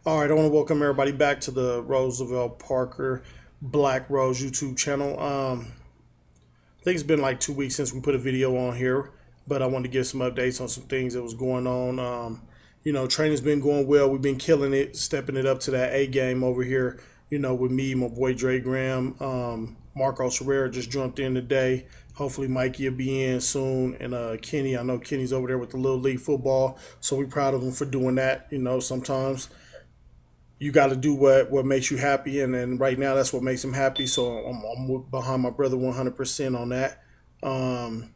All right, I want to welcome everybody back to the Roosevelt Parker Black Rose YouTube channel. I think it's been like 2 weeks since we put a video on here, but I wanted to give some updates on some things that was going on. Training's been going well. We've been killing it, stepping it up to that A game over here. With me, my boy Dre Graham, Marcos Herrera just jumped in today. Hopefully Mikey will be in soon, and Kenny. I know Kenny's over there with the Little League football, so we're proud of him for doing that. Sometimes you got to do what makes you happy, and right now that's what makes him happy. So I'm behind my brother 100% on that. Um,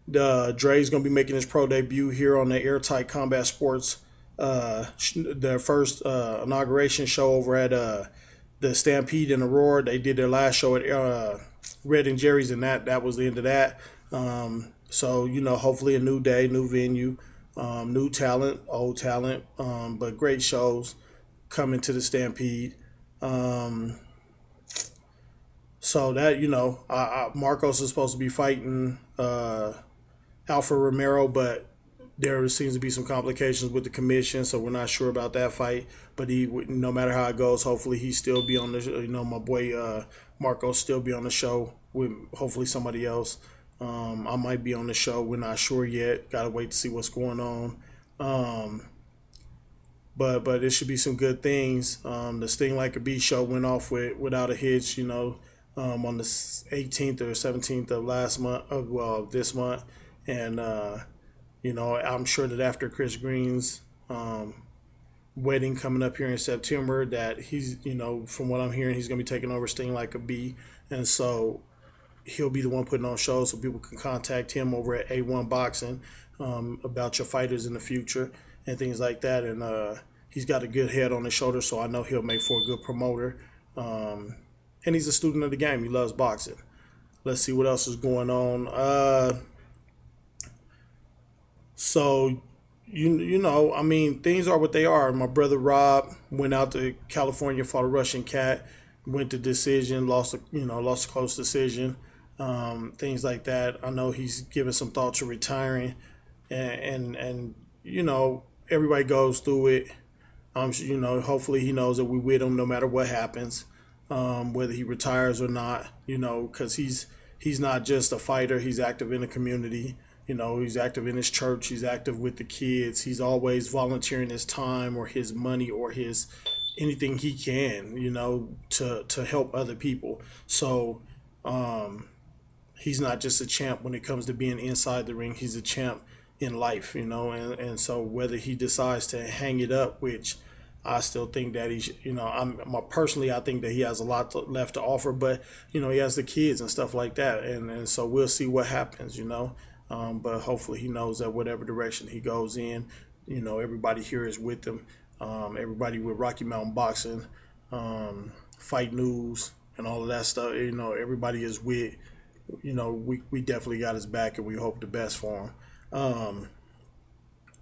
the Dre's gonna be making his pro debut here on the Airtight Combat Sports. Their first inauguration show over at the Stampede in Aurora. They did their last show at Red and Jerry's, and that was the end of that. So hopefully a new day, new venue, new talent, old talent, but great shows coming to the Stampede. Um, so that Marcos is supposed to be fighting Alpha Romero, but there seems to be some complications with the commission, so we're not sure about that fight. But no matter how it goes, hopefully he still be on the. My boy Marcos still be on the show with hopefully somebody else. I might be on the show. We're not sure yet. Got to wait to see what's going on. Um, but it should be some good things. The Sting Like a Bee show went off without a hitch. On the 18th or 17th of last month, this month, and I'm sure that after Chris Green's wedding coming up here in September, that he's from what I'm hearing, he's gonna be taking over Sting Like a Bee, and so he'll be the one putting on shows, so people can contact him over at A1 Boxing about your fighters in the future and things like that. And he's got a good head on his shoulder, so I know he'll make for a good promoter. And he's a student of the game. He loves boxing. Let's see what else is going on. So things are what they are. My brother Rob went out to California, fought a Russian cat, went to decision, lost a close decision, things like that. I know he's given some thought to retiring, and everybody goes through it. Hopefully he knows that we with him no matter what happens, whether he retires or not. Because he's not just a fighter. He's active in the community. He's active in his church. He's active with the kids. He's always volunteering his time or his money or his anything he can, to help other people. So he's not just a champ when it comes to being inside the ring. He's a champ in life, and so whether he decides to hang it up, which I still think that personally, I think that he has a lot left to offer, but he has the kids and stuff like that, and so we'll see what happens. But hopefully he knows that whatever direction he goes in, everybody here is with him. Everybody with Rocky Mountain Boxing, Fight News, and all of that stuff. Everybody is with. We definitely got his back, and we hope the best for him.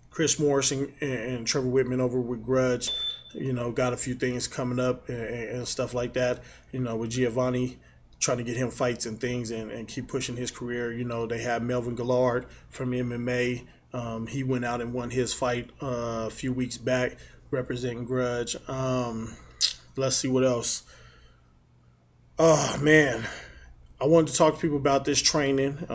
Chris Morris and Trevor Whitman over with Grudge, got a few things coming up and stuff like that. With Giovanni, trying to get him fights and things and keep pushing his career. They have Melvin Gillard from MMA. He went out and won his fight a few weeks back representing Grudge. Let's see what else. Oh, man. I wanted to talk to people about this training.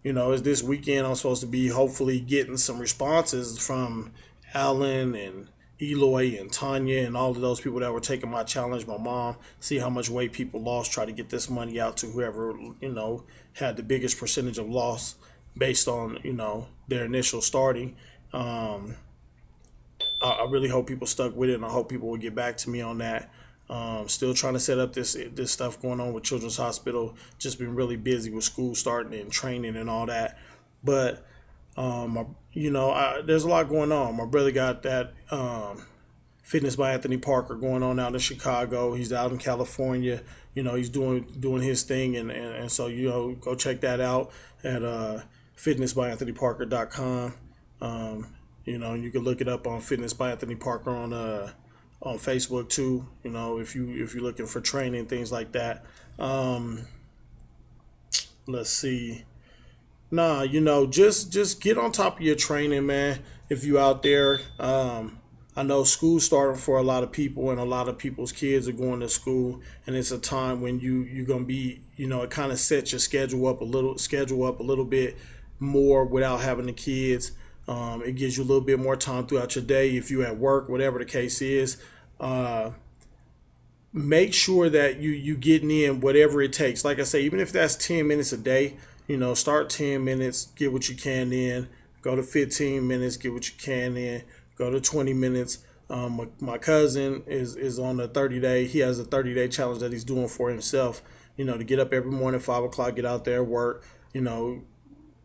It's this weekend I'm supposed to be hopefully getting some responses from Alan and Eloy and Tanya and all of those people that were taking my challenge, my mom, see how much weight people lost, try to get this money out to whoever, had the biggest percentage of loss based on, their initial starting. I really hope people stuck with it, and I hope people will get back to me on that. Still trying to set up this stuff going on with Children's Hospital. Just been really busy with school starting and training and all that. But there's a lot going on. My brother got that Fitness by Anthony Parker going on out in Chicago. He's out in California. He's doing his thing, and so go check that out at fitnessbyanthonyparker.com. You can look it up on Fitness by Anthony Parker on Facebook too. If you're looking for training, things like that. Let's see. Nah, just get on top of your training, man. If you out there, I know school's starting for a lot of people, and a lot of people's kids are going to school, and it's a time when you're gonna be, it kind of sets your schedule up a little bit more without having the kids. It gives you a little bit more time throughout your day if you're at work, whatever the case is. Uh, Make sure that you getting in whatever it takes. Like I say, even if that's 10 minutes a day, start 10 minutes, get what you can in. Go to 15 minutes, get what you can in. Go to 20 minutes. My cousin is on a 30-day. He has a 30-day challenge that he's doing for himself. To get up every morning, 5 o'clock, get out there, work.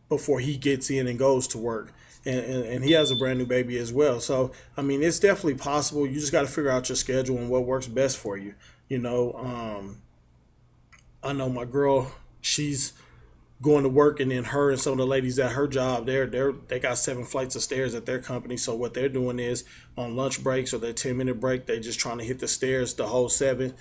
Before he gets in and goes to work. And he has a brand new baby as well. So, I mean, it's definitely possible. You just got to figure out your schedule and what works best for you. I know my girl, she's going to work, and then her and some of the ladies at her job, they got 7 flights of stairs at their company. So what they're doing is on lunch breaks or their 10-minute break, they're just trying to hit the stairs, the whole seven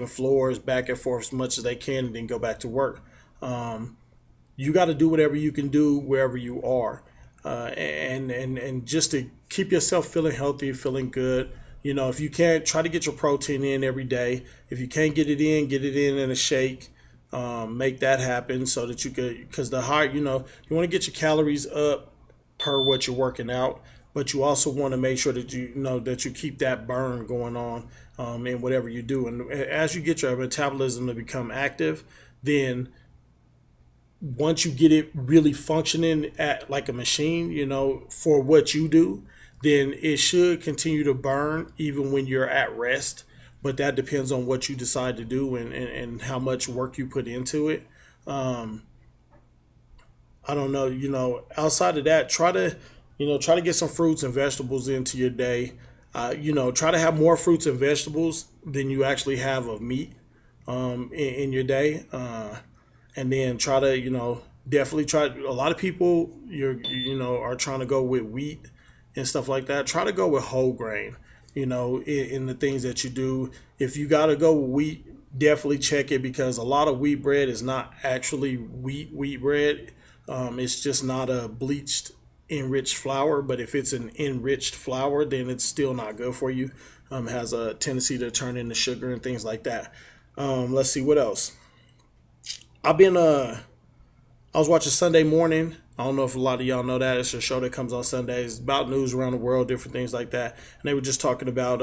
floors, back and forth as much as they can, and then go back to work. You got to do whatever you can do wherever you are, and just to keep yourself feeling healthy, feeling good. If you can't, try to get your protein in every day. If you can't get it in a shake. Make that happen so that you could, because the higher, you want to get your calories up per what you're working out, but you also want to make sure that that you keep that burn going on in whatever you do. And as you get your metabolism to become active, then once you get it really functioning at like a machine, for what you do, then it should continue to burn even when you're at rest. But that depends on what you decide to do, and how much work you put into it. Um, I don't know, outside of that, try to get some fruits and vegetables into your day. Try to have more fruits and vegetables than you actually have of meat in your day. And then try to, definitely try. A lot of people are trying to go with wheat and stuff like that. Try to go with whole grain, in the things that you do. If you got to go with wheat, definitely check it, because a lot of wheat bread is not actually wheat bread. It's just not a bleached enriched flour. But if it's an enriched flour, then it's still not good for you. Has a tendency to turn into sugar and things like that. Let's see what else. I've been I was watching Sunday Morning. I don't know if a lot of y'all know that. It's a show that comes on Sundays about news around the world, different things like that. And they were just talking about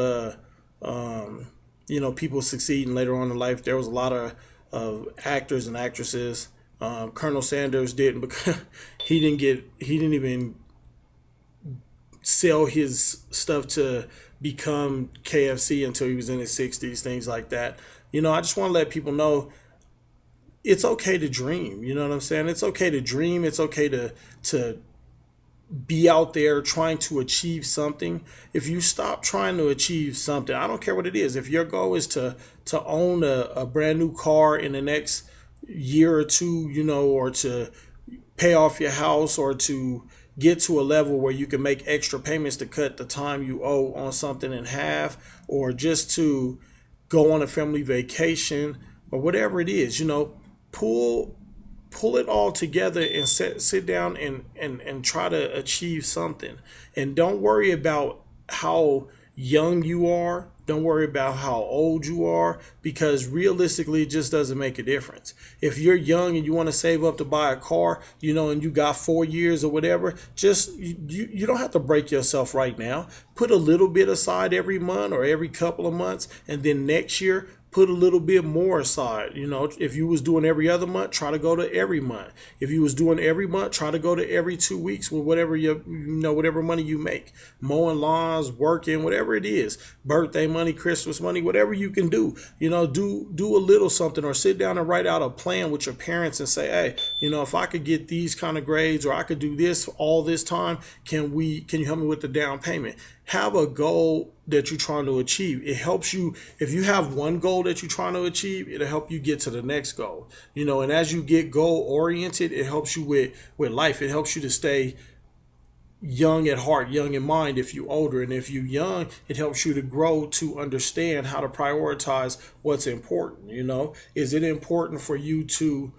people succeeding later on in life. There was a lot of actors and actresses. Colonel Sanders didn't, because he didn't even sell his stuff to become KFC until he was in his 60s, things like that. I just want to let people know it's okay to dream. You know what I'm saying? It's okay to dream. It's okay to be out there trying to achieve something. If you stop trying to achieve something, I don't care what it is. If your goal is to own a brand new car in the next year or two, or to pay off your house, or to get to a level where you can make extra payments to cut the time you owe on something in half, or just to go on a family vacation, or whatever it is, pull it all together and sit down and try to achieve something. And don't worry about how young you are. Don't worry about how old you are, because realistically, it just doesn't make a difference. If you're young and you want to save up to buy a car, and you got 4 years or whatever, just you don't have to break yourself right now. Put a little bit aside every month or every couple of months, and then next year, put a little bit more aside. If you was doing every other month, try to go to every month. If you was doing every month, try to go to every 2 weeks with whatever whatever money you make. Mowing lawns, working, whatever it is. Birthday money, Christmas money, whatever you can do. Do a little something, or sit down and write out a plan with your parents and say, hey, if I could get these kind of grades, or I could do this all this time, can you help me with the down payment? Have a goal that you're trying to achieve. It helps you. If you have one goal that you're trying to achieve, it'll help you get to the next goal. And as you get goal oriented, it helps you with life. It helps you to stay young at heart, young in mind if you're older. And if you're young, it helps you to grow to understand how to prioritize what's important. Is it important for you to,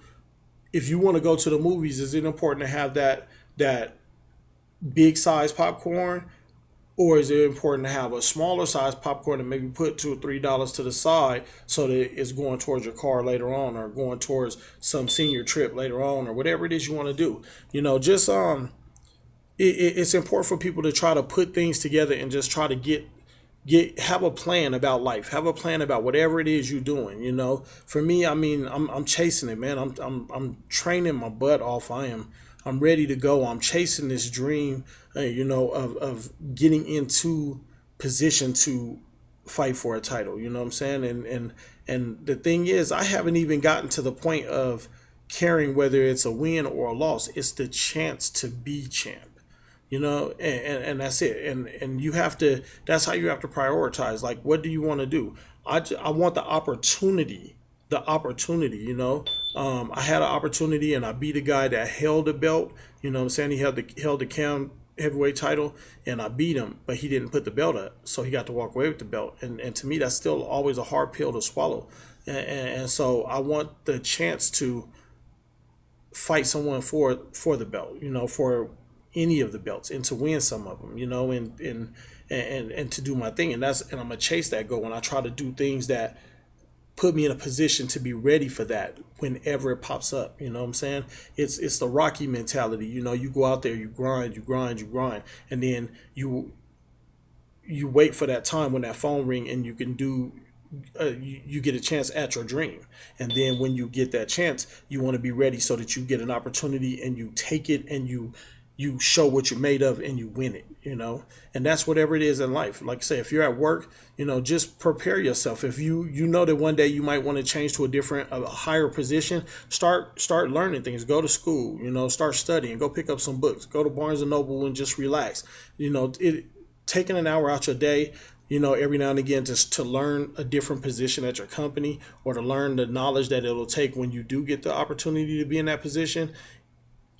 if you want to go to the movies, is it important to have that big size popcorn? Or is it important to have a smaller size popcorn and maybe put $2 or $3 to the side so that it's going towards your car later on, or going towards some senior trip later on, or whatever it is you want to do? Just it's important for people to try to put things together and just try to have a plan about life, have a plan about whatever it is you're doing. For me, I mean, I'm chasing it, man. I'm training my butt off. I'm ready to go. I'm chasing this dream, of getting into position to fight for a title. You know what I'm saying? And the thing is, I haven't even gotten to the point of caring whether it's a win or a loss. It's the chance to be champ. And that's it. And you have to, that's how you have to prioritize. Like, what do you want to do? I want I had an opportunity and I beat a guy that held the belt. You know what I'm saying? He held the cam heavyweight title, and I beat him, but he didn't put the belt up. So he got to walk away with the belt. And to me, that's still always a hard pill to swallow. And so I want the chance to fight someone for the belt, for any of the belts, and to win some of them, and to do my thing. And I'm gonna chase that goal, and I try to do things that put me in a position to be ready for that whenever it pops up. You know what I'm saying? It's the Rocky mentality. You go out there, you grind, and then you wait for that time when that phone ring and you can do. You get a chance at your dream, and then when you get that chance, you want to be ready so that you get an opportunity and you take it and you show what you're made of and you win it. And that's whatever it is in life. Like I say, if you're at work, just prepare yourself. If you know that one day you might want to change to a higher position, start learning things. Go to school, start studying, go pick up some books, go to Barnes and Noble and just relax. Taking an hour out your day, every now and again, just to learn a different position at your company, or to learn the knowledge that it'll take when you do get the opportunity to be in that position.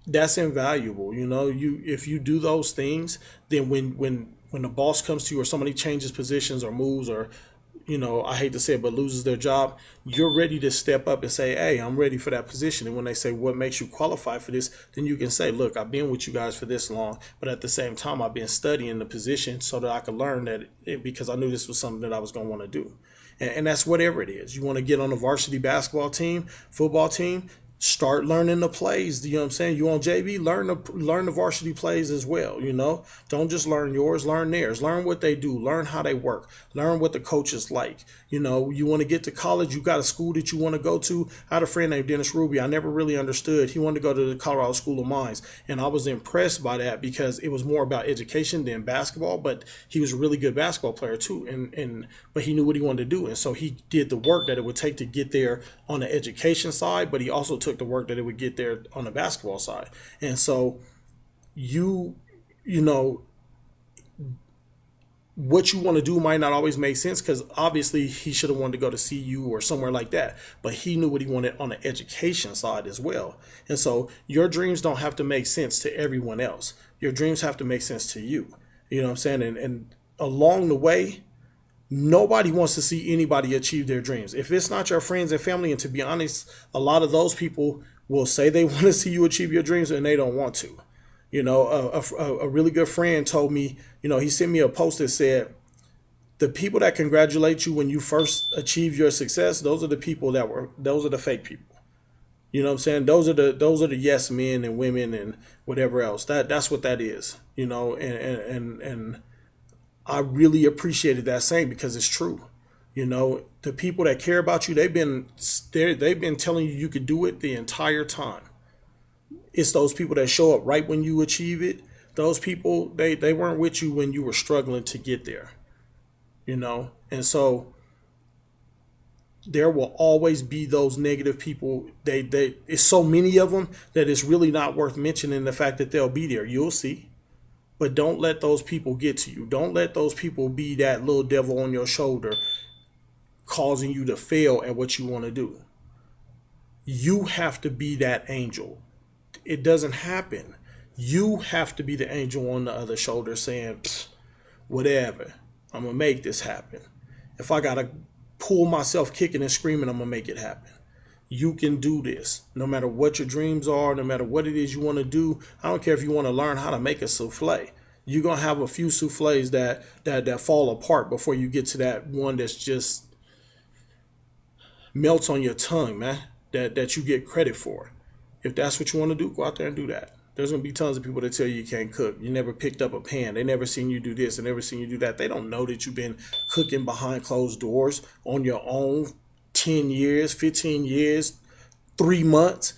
That's invaluable. If you do those things, then when the boss comes to you, or somebody changes positions or moves, or I hate to say it, but loses their job, you're ready to step up and say, hey, I'm ready for that position. And when they say, what makes you qualify for this, then you can say, look, I've been with you guys for this long, but at the same time, I've been studying the position so that I could learn because I knew this was something that I was going to want to do. And that's whatever it is. You want to get on a varsity basketball team, football team, start learning the plays. You know what I'm saying? You on JV, learn the varsity plays as well. Don't just learn yours, learn theirs. Learn what they do. Learn how they work. Learn what the coaches like. You want to get to college. You got a school that you want to go to. I had a friend named Dennis Ruby. I never really understood. He wanted to go to the Colorado School of Mines, and I was impressed by that because it was more about education than basketball. But he was a really good basketball player too, but he knew what he wanted to do, and so he did the work that it would take to get there on the education side. But he also took the work that it would get there on the basketball side. And so what you want to do might not always make sense, because obviously he should have wanted to go to CU or somewhere like that, but he knew what he wanted on the education side as well. And so your dreams don't have to make sense to everyone else. Your dreams have to make sense to you. You know what I'm saying? And along the way, nobody wants to see anybody achieve their dreams. If it's not your friends and family, and to be honest, a lot of those people will say they want to see you achieve your dreams and they don't want to. A really good friend told me, he sent me a post that said, the people that congratulate you when you first achieve your success, those are the fake people. You know what I'm saying? Those are the yes men and women and whatever else. That's what that is, and I really appreciated that saying, because it's true. The people that care about you, they've been telling you could do it the entire time. It's those people that show up right when you achieve it. Those people, they weren't with you when you were struggling to get there. And so there will always be those negative people. It's so many of them that it's really not worth mentioning the fact that they'll be there. You'll see. But don't let those people get to you. Don't let those people be that little devil on your shoulder causing you to fail at what you want to do. You have to be that angel. It doesn't happen. You have to be the angel on the other shoulder saying, whatever, I'm going to make this happen. If I got to pull myself kicking and screaming, I'm going to make it happen. You can do this. No matter what your dreams are, no matter what it is you want to do. I don't care if you want to learn how to make a souffle. You're gonna have a few soufflés that fall apart before you get to that one that's just melts on your tongue, man. That you get credit for. If that's what you want to do, go out there and do that. There's gonna be tons of people that tell you can't cook. You never picked up a pan. They never seen you do this. They never seen you do that. They don't know that you've been cooking behind closed doors on your own 10 years, 15 years, 3 months.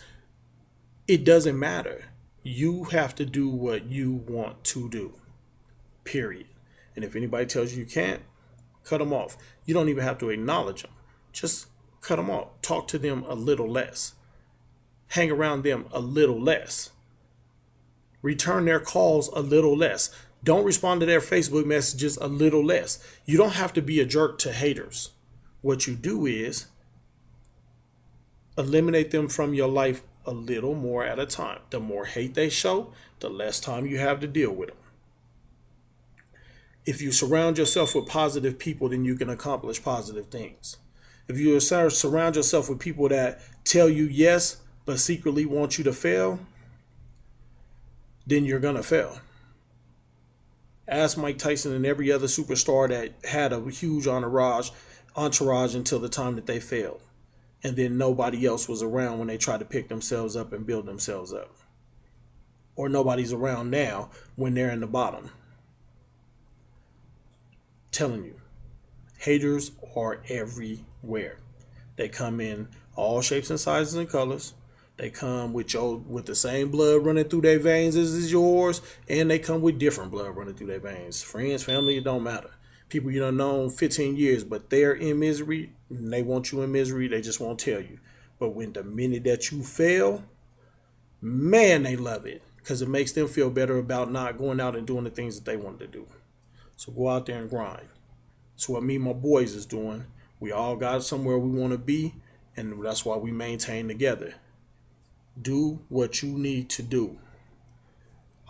It doesn't matter. You have to do what you want to do. Period. And if anybody tells you you can't, cut them off. You don't even have to acknowledge them. Just cut them off. Talk to them a little less. Hang around them a little less. Return their calls a little less. Don't respond to their Facebook messages a little less. You don't have to be a jerk to haters. What you do is eliminate them from your life a little more at a time. The more hate they show, the less time you have to deal with them. If you surround yourself with positive people, then you can accomplish positive things. If you surround yourself with people that tell you yes, but secretly want you to fail, then you're going to fail. Ask Mike Tyson and every other superstar that had a huge entourage until the time that they failed. And then nobody else was around when they tried to pick themselves up and build themselves up. Or nobody's around now when they're in the bottom. Telling you, haters are everywhere. They come in all shapes and sizes and colors. They come with the same blood running through their veins as is yours, and they come with different blood running through their veins. Friends, family, it don't matter. People you done known 15 years, but they're in misery, and they want you in misery, they just won't tell you. But when the minute that you fail, man, they love it, because it makes them feel better about not going out and doing the things that they wanted to do. So go out there and grind. That's what me and my boys is doing. We all got somewhere we want to be, and that's why we maintain together. Do what you need to do.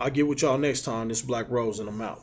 I'll get with y'all next time. This is Black Rose, and I'm out.